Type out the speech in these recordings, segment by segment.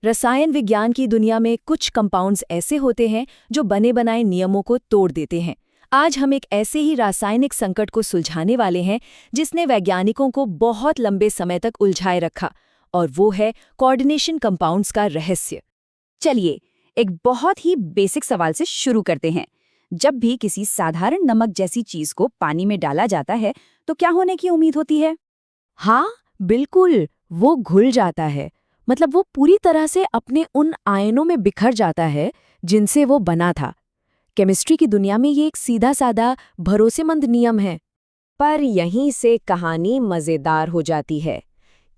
रसायन विज्ञान की दुनिया में कुछ कंपाउंड्स ऐसे होते हैं जो बने बनाए नियमों को तोड़ देते हैं। आज हम एक ऐसे ही रासायनिक संकट को सुलझाने वाले हैं जिसने वैज्ञानिकों को बहुत लंबे समय तक उलझाए रखा, और वो है कोऑर्डिनेशन कंपाउंड्स का रहस्य। चलिए, एक बहुत ही बेसिक सवाल से शुरू करते हैं। जब भी किसी साधारण नमक जैसी चीज को पानी में डाला जाता है तो क्या होने की उम्मीद होती है? हाँ, बिल्कुल, वो घुल जाता है। मतलब वो पूरी तरह से अपने उन आयनों में बिखर जाता है जिनसे वो बना था। केमिस्ट्री की दुनिया में ये एक सीधा साधा भरोसेमंद नियम है। पर यहीं से कहानी मजेदार हो जाती है।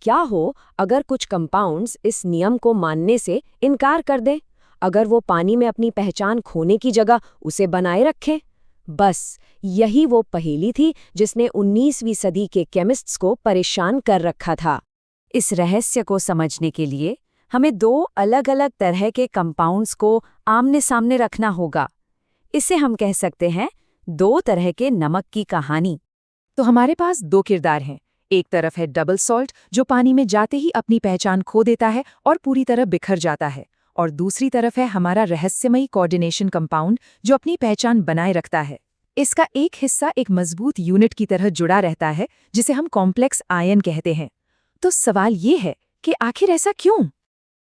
क्या हो अगर कुछ कंपाउंड्स इस नियम को मानने से इनकार कर दें? अगर वो पानी में अपनी पहचान खोने की जगह उसे बनाए रखें? बस यही वो पहेली थी जिसने 19वीं सदी के केमिस्ट्स को परेशान कर रखा था। इस रहस्य को समझने के लिए हमें दो अलग-अलग तरह के कंपाउंड्स को आमने सामने रखना होगा। इसे हम कह सकते हैं दो तरह के नमक की कहानी। तो हमारे पास दो किरदार हैं। एक तरफ है डबल सॉल्ट, जो पानी में जाते ही अपनी पहचान खो देता है और पूरी तरह बिखर जाता है, और दूसरी तरफ है हमारा रहस्यमयी कोऑर्डिनेशन कंपाउंड, जो अपनी पहचान बनाए रखता है। इसका एक हिस्सा एक मजबूत यूनिट की तरह जुड़ा रहता है जिसे हम कॉम्प्लेक्स आयन कहते हैं। तो सवाल ये है कि आखिर ऐसा क्यों?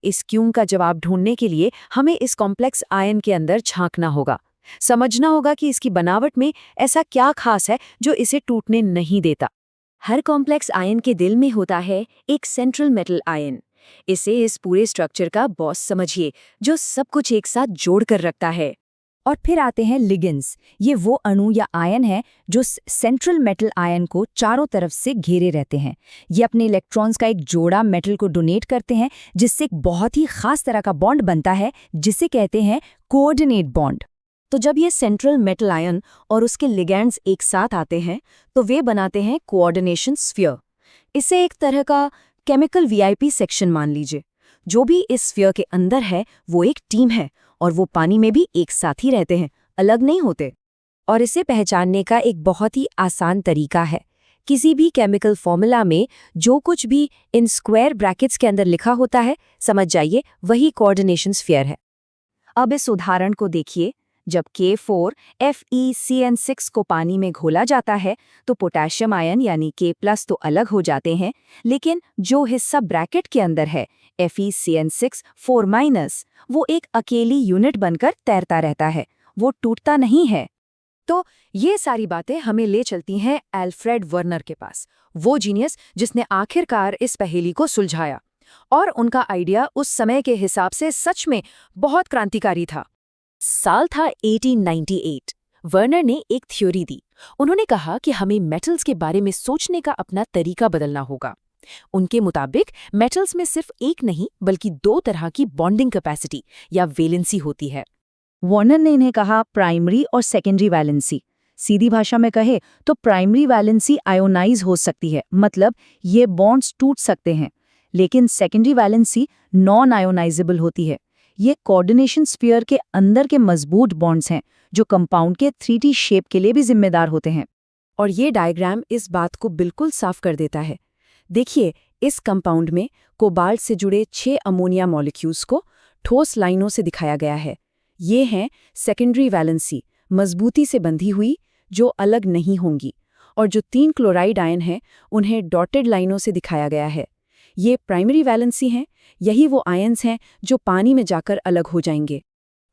इस क्यों का जवाब ढूंढने के लिए हमें इस कॉम्प्लेक्स आयन के अंदर झांकना होगा। समझना होगा कि इसकी बनावट में ऐसा क्या खास है जो इसे टूटने नहीं देता। हर कॉम्प्लेक्स आयन के दिल में होता है एक सेंट्रल मेटल आयन। इसे इस पूरे स्ट्रक्चर का बॉस समझिए, जो सब कुछ एक साथ जोड़ कर रखता है। और फिर आते हैं लिगेंड्स। ये वो अणु या आयन है जो सेंट्रल मेटल आयन को चारों तरफ से घेरे रहते हैं। ये अपने इलेक्ट्रॉन्स का एक जोड़ा मेटल को डोनेट करते हैं, जिससे एक बहुत ही खास तरह का बॉन्ड बनता है जिसे कहते हैं कोऑर्डिनेट बॉन्ड। तो जब ये सेंट्रल मेटल आयन और उसके लिगैंड्स एक साथ आते हैं तो वे बनाते हैं कोऑर्डिनेशन स्फीयर। इसे एक तरह का केमिकल वीआईपी सेक्शन मान लीजिए। जो भी इस स्फीयर के अंदर है वो एक टीम है, और वो पानी में भी एक साथ ही रहते हैं, अलग नहीं होते। और इसे पहचानने का एक बहुत ही आसान तरीका है। किसी भी केमिकल फॉर्मूला में जो कुछ भी इन स्क्वायर ब्रैकेट्स के अंदर लिखा होता है, समझ जाइए वही कोऑर्डिनेशन स्फीयर है। अब इस उदाहरण को देखिए। जब K4FeCN6 को पानी में घोला जाता है तो पोटेशियम आयन यानी K+ तो अलग हो जाते हैं, लेकिन जो हिस्सा ब्रैकेट के अंदर है FeCN6 4-, वो एक अकेली यूनिट बनकर तैरता रहता है, वो टूटता नहीं है। तो ये सारी बातें हमें ले चलती हैं एल्फ्रेड वर्नर के पास, वो जीनियस जिसने आखिरकार इस पहेली को सुलझाया। और उनका आइडिया उस समय के हिसाब से सच में बहुत क्रांतिकारी था। साल था 1898। वर्नर ने एक थ्योरी दी। उन्होंने कहा कि हमें मेटल्स के बारे में सोचने का अपना तरीका बदलना होगा। उनके मुताबिक मेटल्स में सिर्फ एक नहीं बल्कि दो तरह की बॉन्डिंग कैपेसिटी या वैलेंसी होती है। वार्नर ने इन्हें कहा प्राइमरी और सेकेंडरी वैलेंसी। सीधी भाषा में कहे तो प्राइमरी वैलेंसी आयोनाइज हो सकती है, मतलब ये बॉन्ड्स टूट सकते हैं, लेकिन सेकेंडरी वैलेंसी नॉन आयोनाइजेबल होती है। ये कोऑर्डिनेशन स्फीयर के अंदर के मजबूत बॉन्ड्स हैं जो कंपाउंड के 3D शेप के लिए भी जिम्मेदार होते हैं। और ये डायग्राम इस बात को बिल्कुल साफ कर देता है। देखिए, इस कंपाउंड में कोबाल्ट से जुड़े 6 अमोनिया मॉलिक्यूल्स को ठोस लाइनों से दिखाया गया है। ये हैं सेकेंडरी वैलेंसी, मजबूती से बंधी हुई, जो अलग नहीं होंगी। और जो 3 क्लोराइड आयन हैं उन्हें डॉटेड लाइनों से दिखाया गया है। ये प्राइमरी वैलेंसी हैं, यही वो आयन्स हैं जो पानी में जाकर अलग हो जाएंगे।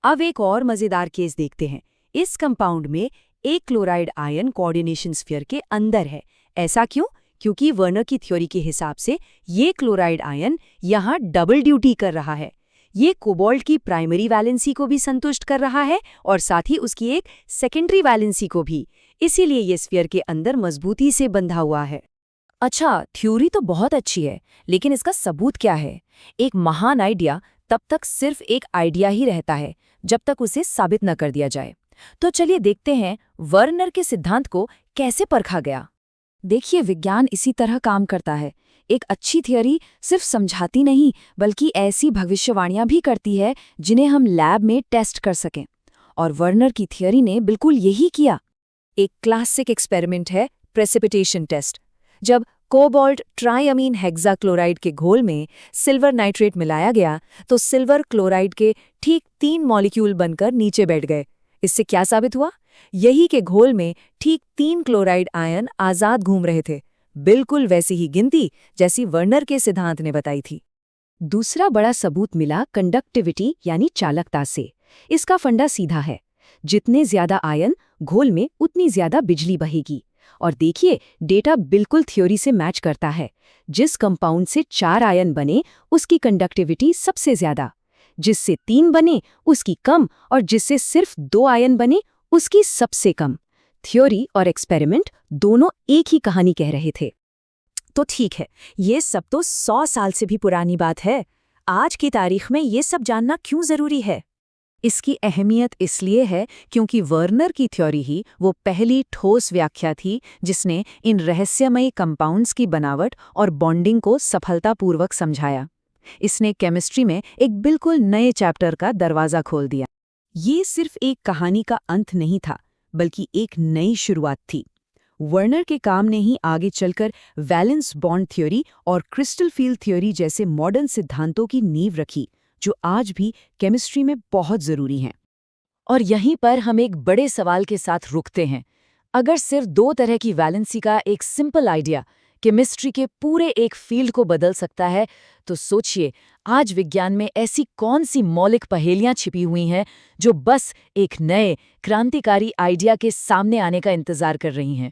अब एक और मज़ेदार केस देखते हैं। इस कंपाउंड में एक क्लोराइड आयन कोऑर्डिनेशन स्फीयर के अंदर है। ऐसा क्यों? क्योंकि वर्नर की थ्योरी के हिसाब से ये क्लोराइड आयन यहाँ डबल ड्यूटी कर रहा है। ये कोबाल्ट की प्राइमरी वैलेंसी को भी संतुष्ट कर रहा है और साथ ही उसकी एक सेकेंडरी वैलेंसी को भी। इसीलिए ये स्फीयर के अंदर मजबूती से बंधा हुआ है। अच्छा, थ्योरी तो बहुत अच्छी है, लेकिन इसका सबूत क्या है? एक महान आइडिया तब तक सिर्फ एक आइडिया ही रहता है जब तक उसे साबित न कर दिया जाए। तो चलिए देखते हैं वर्नर के सिद्धांत को कैसे परखा गया। देखिए, विज्ञान इसी तरह काम करता है। एक अच्छी थियरी सिर्फ समझाती नहीं बल्कि ऐसी भविष्यवाणियां भी करती है जिन्हें हम लैब में टेस्ट कर सकें। और वर्नर की थियरी ने बिल्कुल यही किया। एक क्लासिक एक्सपेरिमेंट है प्रेसिपिटेशन टेस्ट। जब कोबाल्ट ट्राइअमीन हेक्साक्लोराइड के घोल में सिल्वर नाइट्रेट मिलाया गया तो सिल्वर क्लोराइड के ठीक 3 मॉलिक्यूल बनकर नीचे बैठ गए। इससे क्या साबित हुआ? यही के घोल में ठीक 3 क्लोराइड आयन आजाद घूम रहे थे, बिल्कुल वैसी ही गिनती जैसी वर्नर के सिद्धांत ने बताई थी। दूसरा बड़ा सबूत मिला कंडक्टिविटी यानी चालकता से। इसका फंडा सीधा है, जितने ज्यादा आयन घोल में उतनी ज्यादा बिजली बहेगी। और देखिए, डेटा बिल्कुल थ्योरी से मैच करता है। जिस कंपाउंड से 4 आयन बने उसकी कंडक्टिविटी सबसे ज्यादा, जिससे 3 बने उसकी कम, और जिससे सिर्फ 2 आयन बने उसकी सबसे कम। थ्योरी और एक्सपेरिमेंट दोनों एक ही कहानी कह रहे थे। तो ठीक है, ये सब तो 100 साल से भी पुरानी बात है। आज की तारीख में ये सब जानना क्यों जरूरी है? इसकी अहमियत इसलिए है क्योंकि वर्नर की थ्योरी ही वो पहली ठोस व्याख्या थी जिसने इन रहस्यमयी कंपाउंड्स की बनावट और बॉन्डिंग को सफलतापूर्वक समझाया। इसने केमिस्ट्री में एक बिल्कुल नए चैप्टर का दरवाज़ा खोल दिया। ये सिर्फ एक कहानी का अंत नहीं था, बल्कि एक नई शुरुआत थी। वर्नर के काम ने ही आगे चलकर वैलेंस बॉन्ड थ्योरी और क्रिस्टल फील्ड थ्योरी जैसे मॉडर्न सिद्धांतों की नींव रखी, जो आज भी केमिस्ट्री में बहुत ज़रूरी हैं। और यहीं पर हम एक बड़े सवाल के साथ रुकते हैं। अगर सिर्फ 2 तरह की वैलेंसी का एक सिंपल आइडिया केमिस्ट्री के पूरे एक फील्ड को बदल सकता है, तो सोचिए आज विज्ञान में ऐसी कौन सी मौलिक पहेलियां छिपी हुई हैं जो बस एक नए क्रांतिकारी आइडिया के सामने आने का इंतजार कर रही हैं।